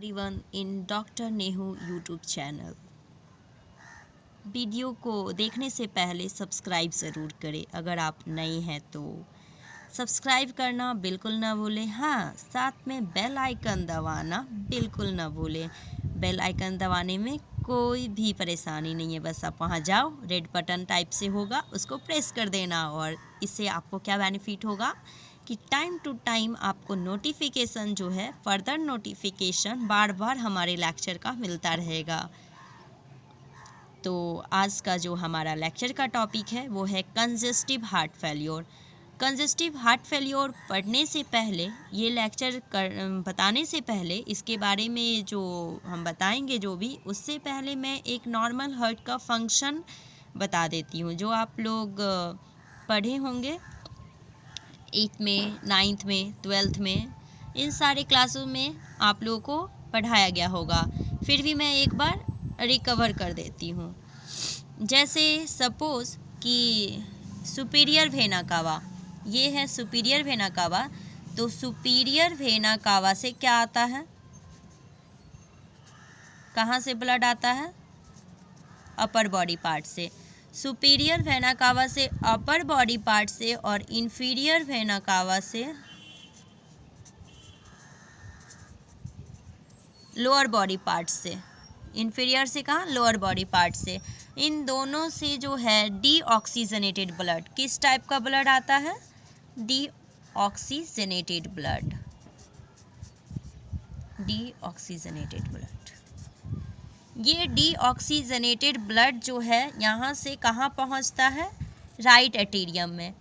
Everyone in doctor Nehu YouTube channel. Video को देखने से पहले सब्सक्राइब ज़रूर करें अगर आप नए हैं तो। सब्सक्राइब करना बिल्कुल ना भूलें। हाँ, साथ में बेल आइकन दबाना बिल्कुल ना भूलें। बेल आइकन दबाने में कोई भी परेशानी नहीं है, बस आप वहाँ जाओ, रेड बटन टाइप से होगा, उसको प्रेस कर देना। और इससे आपको क्या बेनिफिट होगा कि टाइम टू टाइम आपको नोटिफिकेशन जो है, फर्दर नोटिफिकेशन बार बार हमारे लेक्चर का मिलता रहेगा। तो आज का जो हमारा लेक्चर का टॉपिक है वो है congestive heart failure. Congestive heart failure पढ़ने से पहले, ये लेक्चर बताने से पहले, इसके बारे में जो हम बताएंगे जो भी, उससे पहले मैं एक नॉर्मल हार्ट का फंक्शन बता देती हूँ जो आप लोग पढ़े होंगे 8th में, 9th में, 12th में, इन सारे क्लासों में आप लोगों को पढ़ाया गया होगा। फिर भी मैं एक बार रिकवर कर देती हूँ। जैसे सपोज़ कि सुपीरियर वेना कावा, ये है सुपीरियर वेना कावा। तो सुपीरियर वेना कावा से क्या आता है? कहाँ से ब्लड आता है? अपर बॉडी पार्ट से। सुपीरियर वेना कावा से अपर बॉडी पार्ट से, और इंफीरियर वेना कावा से लोअर बॉडी पार्ट से। इंफीरियर से कहाँ? लोअर बॉडी पार्ट से। इन दोनों से जो है डीऑक्सीजनेटेड ब्लड, किस टाइप का ब्लड आता है? Deoxygenated blood. Deoxygenated blood. ये डीऑक्सीजनेटेड ब्लड जो है यहाँ से कहाँ पहुँचता है? राइट एट्रियम में।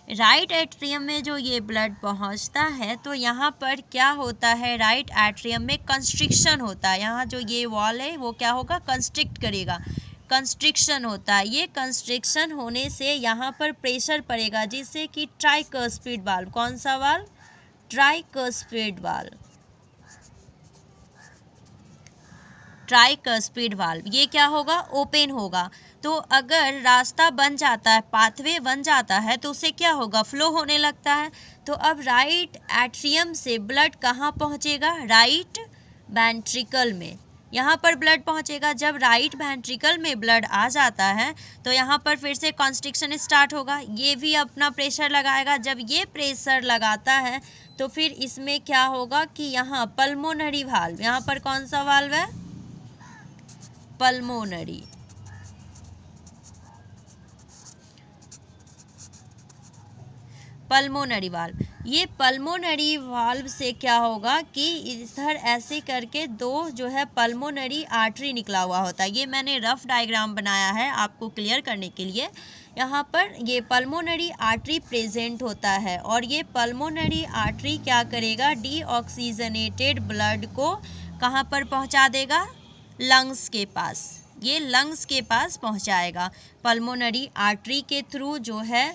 राइट एट्रियम में जो ये ब्लड पहुँचता है तो यहाँ पर क्या होता है? राइट एट्रियम में कंस्ट्रिक्शन होता है। यहाँ जो ये वॉल है वो क्या होगा? कंस्ट्रिक्ट करेगा, कंस्ट्रिक्शन होता है। ये कंस्ट्रिक्शन होने से यहाँ पर प्रेशर पड़ेगा, जिससे कि ट्राइकस्पिड वाल्व, कौन सा valve? Tricuspid valve. Tricuspid valve ये क्या होगा? ओपन होगा। तो अगर रास्ता बन जाता है, पाथवे बन जाता है, तो उससे क्या होगा? फ्लो होने लगता है। तो अब राइट एट्रियम से ब्लड कहाँ पहुँचेगा? राइट वेंट्रिकल में। यहाँ पर ब्लड पहुँचेगा। जब राइट वेंट्रिकल में ब्लड आ जाता है तो यहाँ पर फिर से कॉन्स्ट्रिक्शन स्टार्ट होगा। ये भी अपना प्रेशर लगाएगा। जब ये प्रेशर लगाता है तो फिर इसमें क्या होगा कि यहाँ पल्मोनरी वाल्व, यहाँ पर कौन सा वाल्व है? पल्मोनरी। Pulmonary valve. ये पल्मोनरी वाल्व से क्या होगा कि इधर ऐसे करके दो जो है पल्मोनरी आर्टरी निकला हुआ होता है। ये मैंने रफ डायग्राम बनाया है आपको क्लियर करने के लिए। यहाँ पर ये पल्मोनरी आर्टरी प्रेजेंट होता है, और ये पल्मोनरी आर्टरी क्या करेगा? डीऑक्सीजनेटेड ब्लड को कहाँ पर पहुँचा देगा? लंग्स के पास। ये लंग्स के पास पहुँचाएगा पल्मोनरी आर्टरी के थ्रू, जो है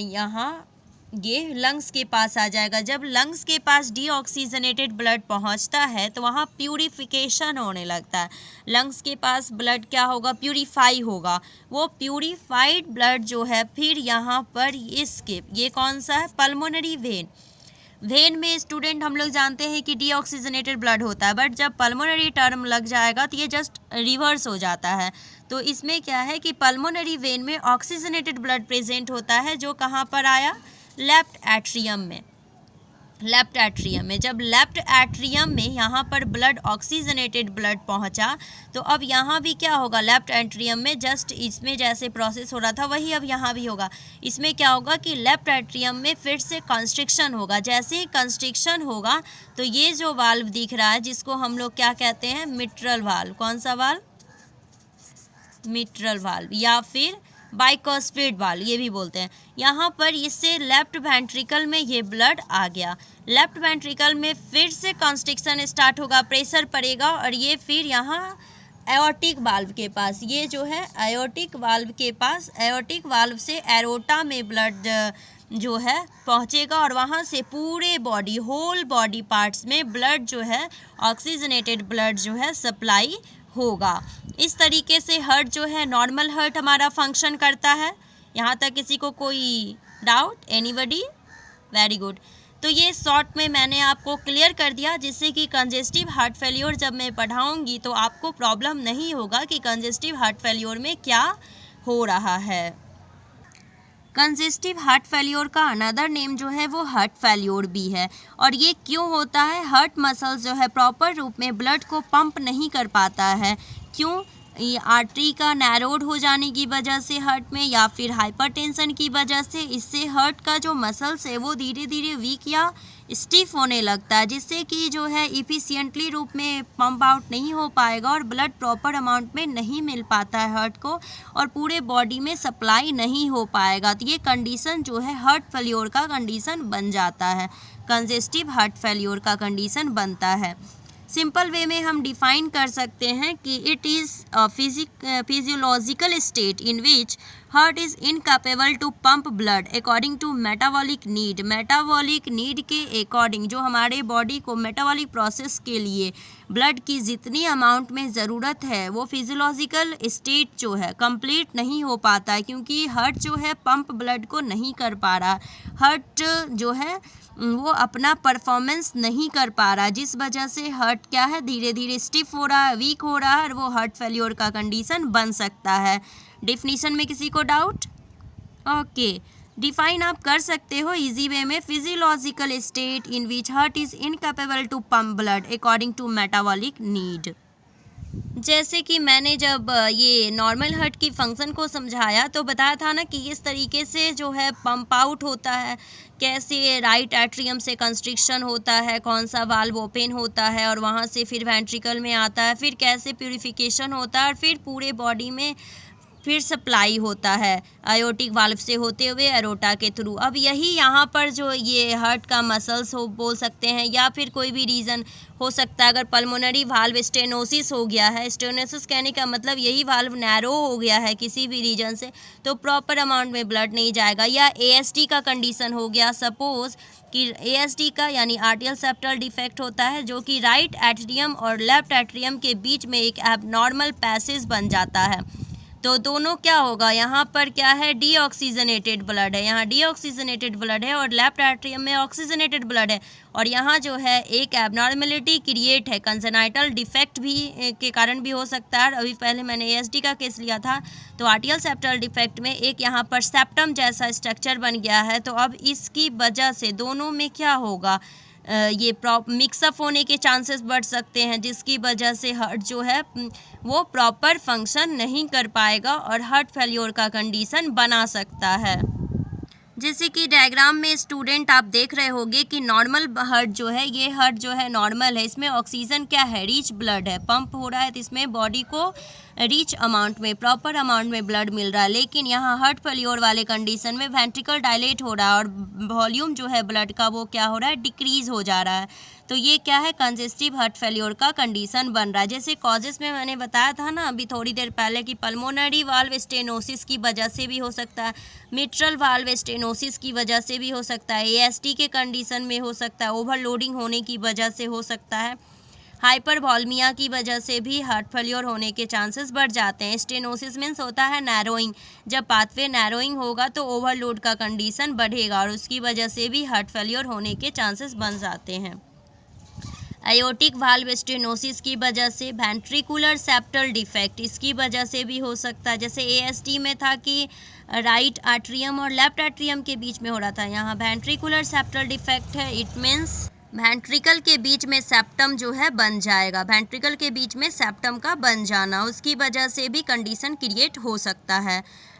यहाँ ये लंग्स के पास आ जाएगा। जब लंग्स के पास डीऑक्सीजनेटेड ब्लड पहुंचता है तो वहाँ प्यूरिफिकेशन होने लगता है। लंग्स के पास ब्लड क्या होगा? प्यूरिफाई होगा। वो प्यूरिफाइड ब्लड जो है फिर यहाँ पर इसके, ये कौन सा है? Pulmonary vein. वेन में स्टूडेंट हम लोग जानते हैं कि डीऑक्सीजनेटेड ब्लड होता है, बट जब पल्मोनरी टर्म लग जाएगा तो ये जस्ट रिवर्स हो जाता है। तो इसमें क्या है कि पल्मोनरी वेन में ऑक्सीजनेटेड ब्लड प्रेजेंट होता है, जो कहाँ पर आया? लेफ्ट एट्रियम में। लेफ्ट एट्रियम में। जब लेफ्ट एट्रियम में यहाँ पर ब्लड, ऑक्सीजनेटेड ब्लड पहुँचा, तो अब यहाँ भी क्या होगा? लेफ्ट एट्रियम में जस्ट इसमें जैसे प्रोसेस हो रहा था वही अब यहाँ भी होगा। इसमें क्या होगा कि लेफ्ट एट्रियम में फिर से कंस्ट्रिक्शन होगा। जैसे ही कंस्ट्रिक्शन होगा तो ये जो वाल्व दिख रहा है, जिसको हम लोग क्या कहते हैं? Mitral valve. कौन सा वाल्व? मिट्रल वाल्व, या फिर बाइकस्पिड वाल्व ये भी बोलते हैं। यहाँ पर इससे लेफ्ट वेंट्रिकल में ये ब्लड आ गया। लेफ्ट वेंट्रिकल में फिर से कंस्ट्रिक्शन स्टार्ट होगा, प्रेशर पड़ेगा, और ये फिर यहाँ एओर्टिक वाल्व के पास, ये जो है एओर्टिक वाल्व के पास, एओर्टिक वाल्व से एरोटा में ब्लड जो है पहुँचेगा, और वहाँ से पूरे बॉडी, होल बॉडी पार्ट्स में ब्लड जो है, ऑक्सीजनेटेड ब्लड जो है सप्लाई होगा। इस तरीके से हार्ट जो है, नॉर्मल हार्ट हमारा फंक्शन करता है। यहाँ तक किसी को कोई डाउट? एनीबडी? Very good. तो ये शॉर्ट में मैंने आपको क्लियर कर दिया, जिससे कि कंजेस्टिव हार्ट फेल्योर जब मैं पढ़ाऊँगी तो आपको प्रॉब्लम नहीं होगा कि कंजेस्टिव हार्ट फेल्योर में क्या हो रहा है। कंजेस्टिव हार्ट फेल्योर का अनदर नेम जो है वो हार्ट फेल्योर भी है। और ये क्यों होता है? हार्ट मसल्स जो है प्रॉपर रूप में ब्लड को पंप नहीं कर पाता है। क्यों? ये आर्टरी का नैरोड हो जाने की वजह से हार्ट में, या फिर हाइपरटेंशन की वजह से, इससे हार्ट का जो मसल्स है वो धीरे धीरे वीक या स्टिफ होने लगता है, जिससे कि जो है इफ़िशिएंटली रूप में पंप आउट नहीं हो पाएगा और ब्लड प्रॉपर अमाउंट में नहीं मिल पाता है हार्ट को, और पूरे बॉडी में सप्लाई नहीं हो पाएगा। तो ये कंडीशन जो है हार्ट फेल्योर का कंडीशन बन जाता है, कंजेस्टिव हार्ट फेल्योर का कंडीशन बनता है। सिंपल वे में हम डिफाइन कर सकते हैं कि it is physiological state in which heart is incapable to pump blood according to metabolic need. Metabolic need के अकॉर्डिंग जो हमारे बॉडी को मेटाबॉलिक प्रोसेस के लिए ब्लड की जितनी अमाउंट में ज़रूरत है वो फिजियोलॉजिकल स्टेट जो है कंप्लीट नहीं हो पाता है, क्योंकि हार्ट जो है पंप ब्लड को नहीं कर पा रहा। हार्ट जो है वो अपना परफॉर्मेंस नहीं कर पा रहा, जिस वजह से हार्ट क्या है धीरे धीरे स्टिफ हो रहा है, वीक हो रहा है, और वो हार्ट फेल्योर का कंडीशन बन सकता है। डेफिनेशन में किसी को डाउट? ओके, डिफाइन आप कर सकते हो इजी वे में, physiological state in which heart is incapable to pump blood according to metabolic need. जैसे कि मैंने जब ये नॉर्मल हार्ट की फंक्शन को समझाया तो बताया था ना कि इस तरीके से जो है पंप आउट होता है, कैसे राइट एट्रियम से कंस्ट्रिक्शन होता है, कौन सा वाल्व ओपन होता है और वहाँ से फिर वेंट्रिकल में आता है, फिर कैसे प्यूरिफिकेशन होता है और फिर पूरे बॉडी में फिर सप्लाई होता है आयोटिक वाल्व से होते हुए एरोटा के थ्रू। अब यही यहाँ पर जो ये हार्ट का मसल्स हो बोल सकते हैं, या फिर कोई भी रीज़न हो सकता है। अगर पल्मोनरी वाल्व स्टेनोसिस हो गया है, स्टेनोसिस कहने का मतलब यही वाल्व नैरो हो गया है किसी भी रीजन से, तो प्रॉपर अमाउंट में ब्लड नहीं जाएगा। या ASD का कंडीशन हो गया, सपोज कि ASD का यानी आर्टियल सेप्टल डिफेक्ट होता है, जो कि राइट एट्रियम और लेफ्ट एट्रियम के बीच में एक एबनॉर्मल पैसेज बन जाता है। तो दोनों क्या होगा, यहाँ पर क्या है डीऑक्सीजनेटेड ब्लड है, यहाँ डीऑक्सीजनेटेड ब्लड है, और लेफ्ट एट्रियम में ऑक्सीजनेटेड ब्लड है, और यहाँ जो है एक एबनॉर्मेलिटी क्रिएट है, कंजेनाइटल डिफेक्ट भी के कारण भी हो सकता है। अभी पहले मैंने ASD का केस लिया था, तो आर्टियल सेप्टल डिफेक्ट में एक यहाँ पर सेप्टम जैसा स्ट्रक्चर बन गया है। तो अब इसकी वजह से दोनों में क्या होगा, ये मिक्सअप होने के चांसेस बढ़ सकते हैं, जिसकी वजह से हार्ट जो है वो प्रॉपर फंक्शन नहीं कर पाएगा और हार्ट फेल्योर का कंडीशन बना सकता है। जैसे कि डायग्राम में स्टूडेंट आप देख रहे होंगे कि नॉर्मल हार्ट जो है, ये हार्ट जो है नॉर्मल है, इसमें ऑक्सीजन क्या है, रिच ब्लड है, पंप हो रहा है, तो इसमें बॉडी को रिच अमाउंट में प्रॉपर अमाउंट में ब्लड मिल रहा है। लेकिन यहाँ हार्ट फेल्योर वाले कंडीशन में वेंट्रिकल डायलेट हो रहा है और वॉल्यूम जो है ब्लड का वो क्या हो रहा है, डिक्रीज हो जा रहा है। तो ये क्या है, कंजेस्टिव हार्ट फेल्योर का कंडीशन बन रहा है। जैसे कॉजेस में मैंने बताया था ना अभी थोड़ी देर पहले कि पल्मोनरी वाल्व स्टेनोसिस की वजह से भी हो सकता है, मिट्रल वाल्व स्टेनोसिस की वजह से भी हो सकता है, ASD के कंडीशन में हो सकता है, ओवरलोडिंग होने की वजह से हो सकता है, हाइपरवॉल्मिया की वजह से भी हार्ट फेल्योर होने के चांसेस बढ़ जाते हैं। स्टेनोसिस मीन्स होता है नैरोइंग, जब पाथवे नैरोइंग होगा तो ओवरलोड का कंडीशन बढ़ेगा और उसकी वजह से भी हार्ट फेल्योर होने के चांसेस बन जाते हैं। आयोटिक वाल्व स्टेनोसिस की वजह से वेंट्रिकुलर सेप्टल डिफेक्ट, इसकी वजह से भी हो सकता है। जैसे ASD में था कि राइट एट्रियम और लेफ्ट एट्रियम के बीच में हो रहा था, यहाँ वेंट्रिकुलर सेप्टल डिफेक्ट है, इट मीन्स वेंट्रिकल के बीच में सेप्टम जो है बन जाएगा, वेंट्रिकल के बीच में सेप्टम का बन जाना, उसकी वजह से भी कंडीशन क्रिएट हो सकता है।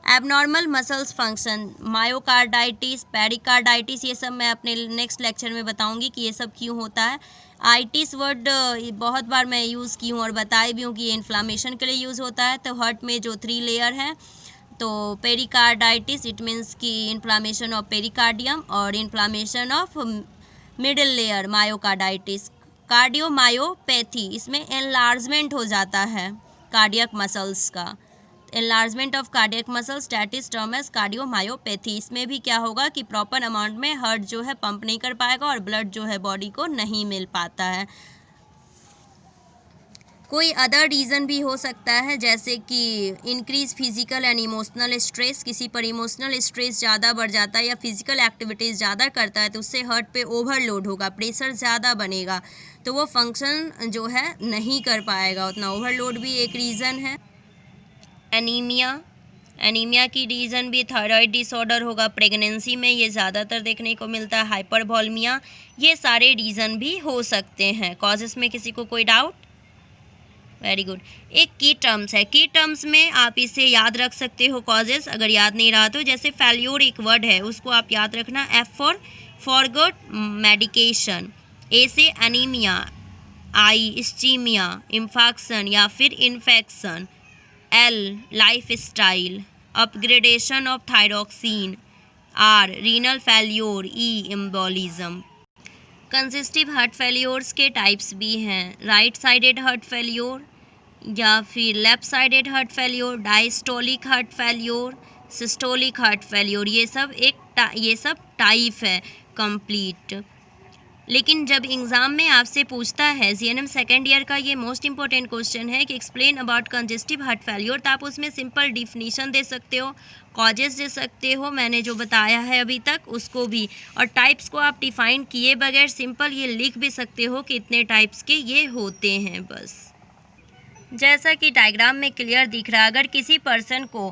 Abnormal muscles function, myocarditis, pericarditis, ये सब मैं अपने नेक्स्ट लेक्चर में बताऊंगी कि ये सब क्यों होता है। आइटिस वर्ड बहुत बार मैं यूज़ की हूँ और बताई भी हूँ कि ये इन्फ्लामेशन के लिए यूज़ होता है। तो हार्ट में जो 3 लेयर है, तो पेरिकार्डाइटिस इट मीन्स कि इन्फ्लामेशन ऑफ पेरिकार्डियम और inflammation of middle layer myocarditis. Cardiomyopathy, इसमें एनलार्जमेंट हो जाता है कार्डियक मसल्स का, enlargement of cardiac muscles that is term as cardiomyopathy. इसमें भी क्या होगा कि प्रॉपर अमाउंट में हार्ट जो है पंप नहीं कर पाएगा और ब्लड जो है बॉडी को नहीं मिल पाता है। कोई अदर रीज़न भी हो सकता है, जैसे कि increase physical and emotional stress, किसी पर इमोशनल स्ट्रेस ज़्यादा बढ़ जाता है या फिजिकल एक्टिविटीज़ ज़्यादा करता है तो उससे हार्ट पे ओवरलोड होगा, प्रेशर ज़्यादा बनेगा तो वो फंक्शन जो है नहीं कर पाएगा उतना, ओवरलोड भी एक रीज़न है। एनीमिया की रीज़न भी थायराइड डिसऑर्डर होगा, प्रेगनेंसी में ये ज़्यादातर देखने को मिलता है। हाइपरवॉल्मिया, ये सारे रीज़न भी हो सकते हैं। कॉजेस में किसी को कोई डाउट? Very good. एक की टर्म्स है, की टर्म्स में आप इसे याद रख सकते हो कॉजेस, अगर याद नहीं रहा तो, जैसे फेल्योर एक वर्ड है उसको आप याद रखना, F for forgot medication, A से एनीमिया, आई इस्चीमिया इंफेक्शन या फिर infection, L lifestyle upgradation of thyroxine, R renal failure, E embolism. Congestive heart failures के टाइप्स भी हैं, राइट साइडेड हार्ट फेल्योर या फिर left sided heart failure, diastolic heart failure, systolic heart failure, ये सब type है complete. लेकिन जब एग्ज़ाम में आपसे पूछता है जीएनएम सेकेंड ईयर का, ये मोस्ट इंपॉर्टेंट क्वेश्चन है कि explain about congestive heart failure, तो आप उसमें सिंपल डिफिनीशन दे सकते हो, कॉजेस दे सकते हो, मैंने जो बताया है अभी तक उसको भी, और टाइप्स को आप डिफाइन किए बगैर सिंपल ये लिख भी सकते हो कि इतने टाइप्स के ये होते हैं बस। जैसा कि डायग्राम में क्लियर दिख रहा है, अगर किसी पर्सन को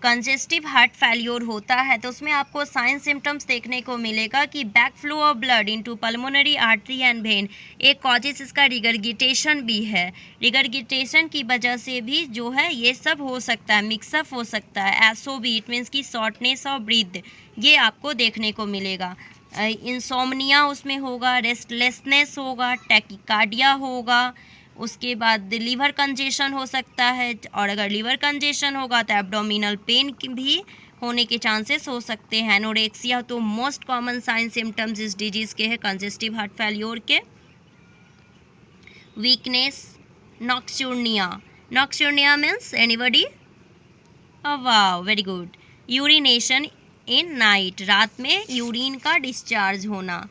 कंजेस्टिव हार्ट फेल्योर होता है तो उसमें आपको साइन सिम्टम्स देखने को मिलेगा कि back flow of blood into pulmonary artery and when, एक कॉजेस इसका रिगरगिटेशन भी है, रिगरगिटेशन की वजह से भी जो है ये सब हो सकता है, मिक्सअप हो सकता है। एसओबी इट मीन्स की शॉर्टनेस ऑफ ब्रीथ, ये आपको देखने को मिलेगा। इंसोम्निया उसमें होगा, रेस्टलेसनेस होगा, टैकिकार्डिया होगा, उसके बाद लीवर कंजेशन हो सकता है, और अगर लीवर कंजेशन होगा तो एब्डोमिनल पेन भी होने के चांसेस हो सकते हैं। एनोरेक्सिया तो मोस्ट कॉमन साइन सिम्टम्स इस डिजीज़ के हैं कंजेस्टिव हार्ट फेल्योर के। Weakness, nocturia means anybody? वाह, very good. Urination in night, रात में यूरिन का डिस्चार्ज होना।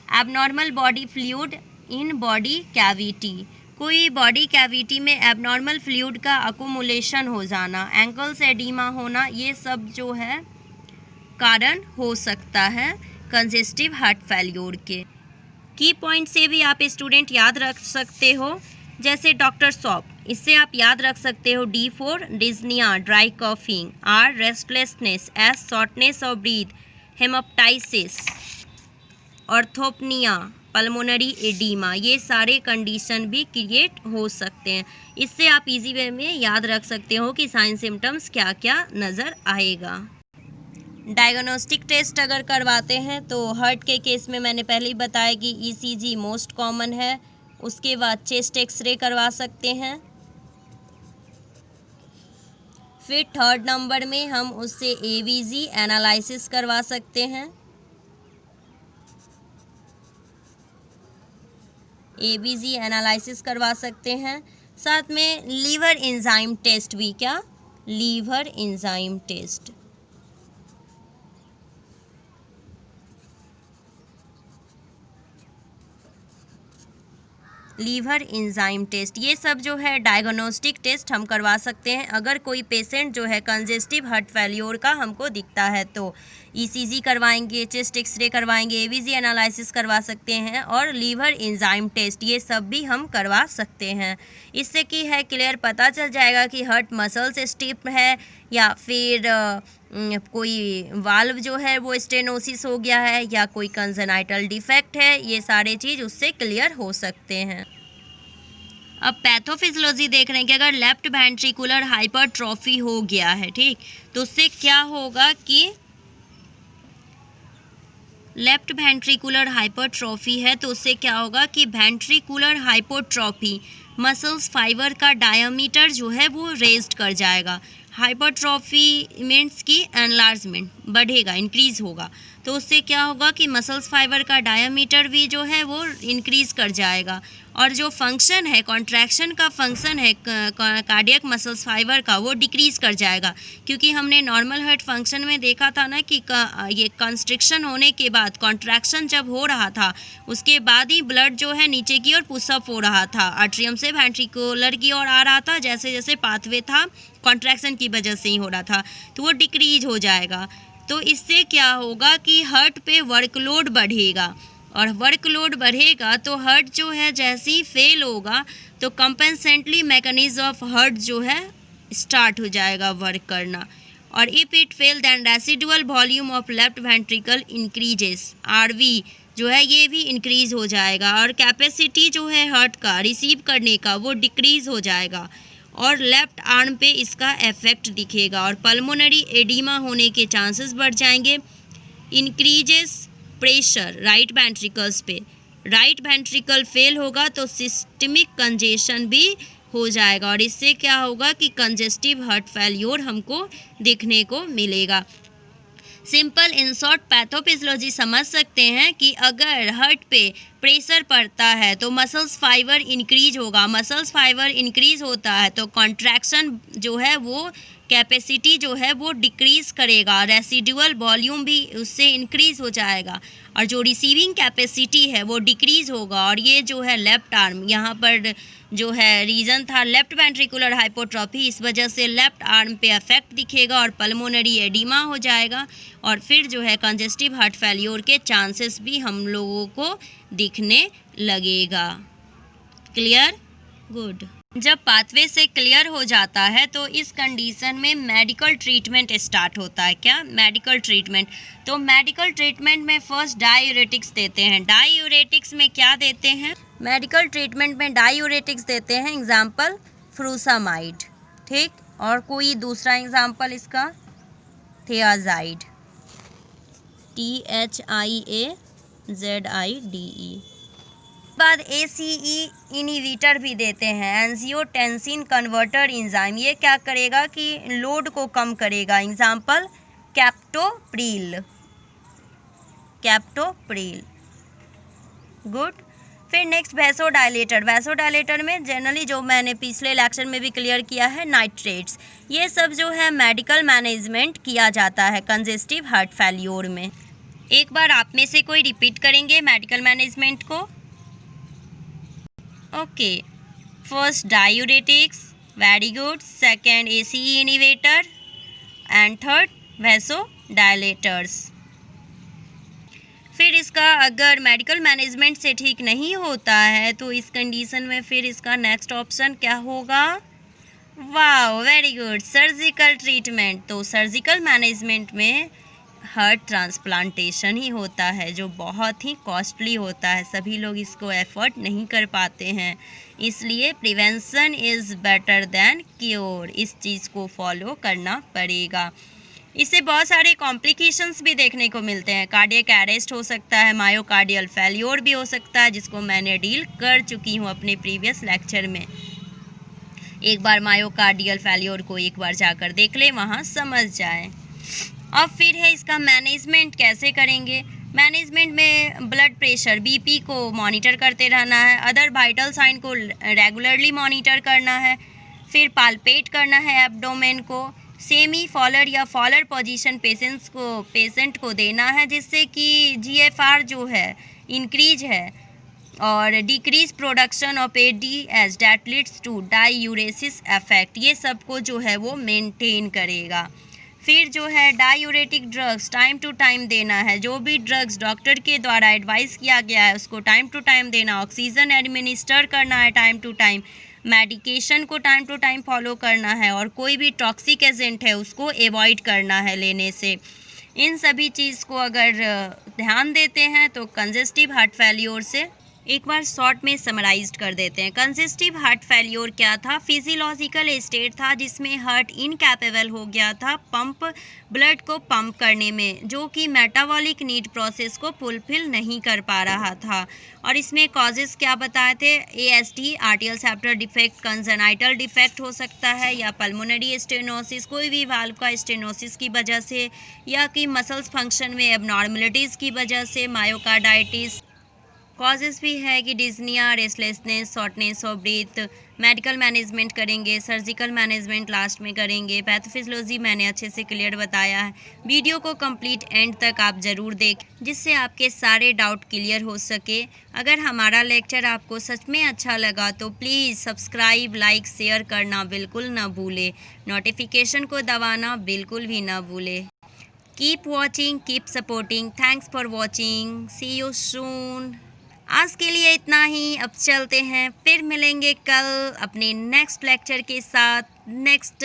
Abnormal body fluid in body cavity, कोई बॉडी कैविटी में एबनॉर्मल फ्लूइड का अकुमुलेशन हो जाना, एंकल्स एडीमा होना, ये सब जो है कारण हो सकता है कंजेस्टिव हार्ट फेल्योर के। की पॉइंट से भी आप स्टूडेंट याद रख सकते हो, जैसे डॉक्टर सॉप, इससे आप याद रख सकते हो D for dyspnoea dry coughing, R restlessness, S shortness of breath, haemoptysis, orthopnoea, pulmonary oedema, ये सारे कंडीशन भी क्रिएट हो सकते हैं। इससे आप इजी वे में याद रख सकते हो कि साइन सिम्टम्स क्या क्या नज़र आएगा। डायग्नोस्टिक टेस्ट अगर करवाते हैं तो हार्ट के केस में मैंने पहले ही बताया कि ईसीजी मोस्ट कॉमन है, उसके बाद चेस्ट एक्सरे करवा सकते हैं, फिर थर्ड नंबर में हम उससे एवीजी एनालिसिस करवा सकते हैं, एबीजी एनालिसिस करवा सकते हैं, साथ में लीवर एंजाइम टेस्ट भी, क्या liver enzyme test, liver enzyme test, ये सब जो है डायग्नोस्टिक टेस्ट हम करवा सकते हैं अगर कोई पेशेंट जो है कंजेस्टिव हार्ट फेल्योर का हमको दिखता है तो। ईसीजी करवाएंगे, चेस्ट एक्सरे करवाएंगे, एवीजी एनालिसिस करवा सकते हैं और लीवर एंजाइम टेस्ट, ये सब भी हम करवा सकते हैं। इससे कि है क्लियर पता चल जाएगा कि हार्ट मसल्स स्टिफ है या फिर कोई वाल्व जो है वो स्टेनोसिस हो गया है या कोई कंजेनाइटल डिफेक्ट है, ये सारे चीज़ उससे क्लियर हो सकते हैं। अब पैथोफिजियोलॉजी देख रहे हैं कि अगर लेफ्ट वेंट्रिकुलर हाइपरट्रॉफी हो गया है, ठीक, तो उससे क्या होगा कि लेफ्ट वेंट्रिकुलर हाइपरट्रॉफी है तो उससे क्या होगा कि वेंट्रिकुलर हाइपोट्रॉफी, मसल्स फाइबर का डायमीटर जो है वो रेज्ड कर जाएगा। हाइपरट्रॉफी मीन्स की एनलार्जमेंट बढ़ेगा, इंक्रीज होगा, तो उससे क्या होगा कि मसल्स फाइबर का डायमीटर भी जो है वो इंक्रीज कर जाएगा और जो फंक्शन है, कॉन्ट्रैक्शन का फंक्शन है कार्डियक मसल्स फाइबर का, वो डिक्रीज़ कर जाएगा, क्योंकि हमने नॉर्मल हार्ट फंक्शन में देखा था ना कि ये कंस्ट्रिक्शन होने के बाद, कॉन्ट्रैक्शन जब हो रहा था उसके बाद ही ब्लड जो है नीचे की ओर पुशअप हो रहा था, आर्ट्रियम से वेंट्रिकुलर की ओर आ रहा था, जैसे जैसे पाथवे था कॉन्ट्रैक्शन की वजह से ही हो रहा था, तो वो डिक्रीज हो जाएगा। तो इससे क्या होगा कि हार्ट पे वर्कलोड बढ़ेगा, और वर्कलोड बढ़ेगा तो हार्ट जो है जैसे ही फेल होगा तो कंपेंसेंटली मैकेनिज्म ऑफ हार्ट जो है स्टार्ट हो जाएगा वर्क करना, और if it fail then residual volume of left ventricle increases, RV जो है ये भी इंक्रीज़ हो जाएगा, और कैपेसिटी जो है हार्ट का रिसीव करने का वो डिक्रीज़ हो जाएगा, और लेफ़्ट आर्म पे इसका इफेक्ट दिखेगा, और पल्मोनरी एडिमा होने के चांसेस बढ़ जाएंगे। इंक्रीजेस प्रेशर राइट वेंट्रिकल्स पे, राइट वेंट्रिकल फेल होगा तो सिस्टमिक कंजेशन भी हो जाएगा, और इससे क्या होगा कि कंजेस्टिव हार्ट फेल्योर हमको देखने को मिलेगा। सिंपल इन शॉर्ट पैथोफिजियोलॉजी समझ सकते हैं कि अगर हार्ट पे प्रेशर पड़ता है तो मसल्स फाइबर इंक्रीज होगा, मसल्स फाइबर इंक्रीज होता है तो कॉन्ट्रैक्शन जो है वो कैपेसिटी जो है वो डिक्रीज़ करेगा, रेसिडुअल वॉल्यूम भी उससे इंक्रीज़ हो जाएगा, और जो रिसीविंग कैपेसिटी है वो डिक्रीज़ होगा, और ये जो है लेफ़्ट आर्म, यहाँ पर जो है रीज़न था लेफ़्ट वेंट्रिकुलर हाइपोट्रोफी, इस वजह से लेफ़्ट आर्म पे अफेक्ट दिखेगा और पल्मोनरी एडिमा हो जाएगा, और फिर जो है कंजेस्टिव हार्ट फेल्योर के चांसेस भी हम लोगों को दिखने लगेगा। क्लियर? गुड। जब पाथवे से क्लियर हो जाता है तो इस कंडीशन में मेडिकल ट्रीटमेंट स्टार्ट होता है। क्या? Medical treatment. तो मेडिकल ट्रीटमेंट में फर्स्ट डायूरेटिक्स देते हैं। डायूरेटिक्स में क्या देते हैं? मेडिकल ट्रीटमेंट में डायूरेटिक्स देते हैं, एग्जाम्पल फ्रूसामाइड, ठीक, और कोई दूसरा एग्जाम्पल इसका थियाजाइड, THIAZIDE। बाद ACE इनहिबिटर भी देते हैं, एंजियोटेंसिन कन्वर्टर एंजाइम। ये क्या करेगा कि लोड को कम करेगा, एग्जाम्पल कैप्टोप्रिल, गुड। फिर नेक्स्ट वैसोडाइलेटर। वैसोडाइलेटर में जनरली जो मैंने पिछले लेक्चर में भी क्लियर किया है, नाइट्रेट्स। ये सब जो है मेडिकल मैनेजमेंट किया जाता है कंजेस्टिव हार्ट फेल्योर में। एक बार आप में से कोई रिपीट करेंगे मेडिकल मैनेजमेंट को? Okay, first diuretics, very good, second ACE inhibitor, and third vasodilators. फिर इसका अगर मेडिकल मैनेजमेंट से ठीक नहीं होता है तो इस कंडीशन में फिर इसका नेक्स्ट ऑप्शन क्या होगा? वाह, वेरी गुड, सर्जिकल ट्रीटमेंट। तो सर्जिकल मैनेजमेंट में हार्ट ट्रांसप्लांटेशन ही होता है, जो बहुत ही कॉस्टली होता है, सभी लोग इसको एफर्ट नहीं कर पाते हैं, इसलिए prevention is better than cure, इस चीज़ को फॉलो करना पड़ेगा। इससे बहुत सारे कॉम्प्लिकेशंस भी देखने को मिलते हैं, कार्डियक अरेस्ट हो सकता है, मायोकार्डियल फेल्योर भी हो सकता है, जिसको मैंने डील कर चुकी हूँ अपने प्रीवियस लेक्चर में। एक बार मायोकार्डियल फेल्योर को एक बार जाकर देख ले, वहाँ समझ जाए। अब फिर है इसका मैनेजमेंट कैसे करेंगे? मैनेजमेंट में ब्लड प्रेशर BP को मॉनिटर करते रहना है, अदर वाइटल साइन को रेगुलरली मॉनिटर करना है, फिर पाल्पेट करना है एब्डोमेन को, सेमी फॉलर या फॉलर पोजीशन पेशेंट को देना है, जिससे कि GFR जो है इंक्रीज है, और decrease production of ADH that leads to diuresis effect, ये सबको जो है वो मेंटेन करेगा। फिर जो है diuretic drugs time to time देना है, जो भी ड्रग्स डॉक्टर के द्वारा एडवाइस किया गया है उसको टाइम टू टाइम देना, ऑक्सीजन एडमिनिस्टर करना है टाइम टू टाइम, मेडिकेशन को टाइम टू टाइम फॉलो करना है, और कोई भी टॉक्सिक एजेंट है उसको एवॉइड करना है लेने से। इन सभी चीज़ को अगर ध्यान देते हैं तो कंजेस्टिव हार्ट फेल्योर से एक बार शॉर्ट में समराइज्ड कर देते हैं। कंजेस्टिव हार्ट फेल्योर क्या था? फिजियोलॉजिकल स्टेट था जिसमें हार्ट इनकैपेबल हो गया था ब्लड को पंप करने में, जो कि मेटाबॉलिक नीड प्रोसेस को फुलफिल नहीं कर पा रहा था। और इसमें कॉजेज़ क्या बताए थे? ASD आर्टियल sceptre defect, congenital defect हो सकता है, या पल्मोनरी स्टेनोसिस, कोई भी वाल्व का स्टेनोसिस की वजह से, या कि मसल्स फंक्शन में एबनॉर्मलिटीज़ की वजह से, मायोकार्डाइटिस, कॉजेज़ भी है कि dyspnoea, restlessness, shortness of breath, medical management करेंगे, सर्जिकल मैनेजमेंट लास्ट में करेंगे, पैथोफिजियोलॉजी मैंने अच्छे से क्लियर बताया है। वीडियो को कंप्लीट एंड तक आप ज़रूर देखें जिससे आपके सारे डाउट क्लियर हो सके। अगर हमारा लेक्चर आपको सच में अच्छा लगा तो प्लीज़ सब्सक्राइब, लाइक, शेयर करना बिल्कुल ना भूलें। नोटिफिकेशन को दबाना बिल्कुल भी ना भूलें। Keep watching, keep supporting. Thanks for watching. See you soon. आज के लिए इतना ही। अब चलते हैं, फिर मिलेंगे कल अपने नेक्स्ट लेक्चर के साथ, नेक्स्ट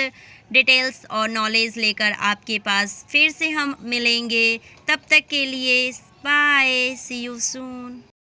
डिटेल्स और नॉलेज लेकर आपके पास फिर से हम मिलेंगे। तब तक के लिए बाय, सी यू सून।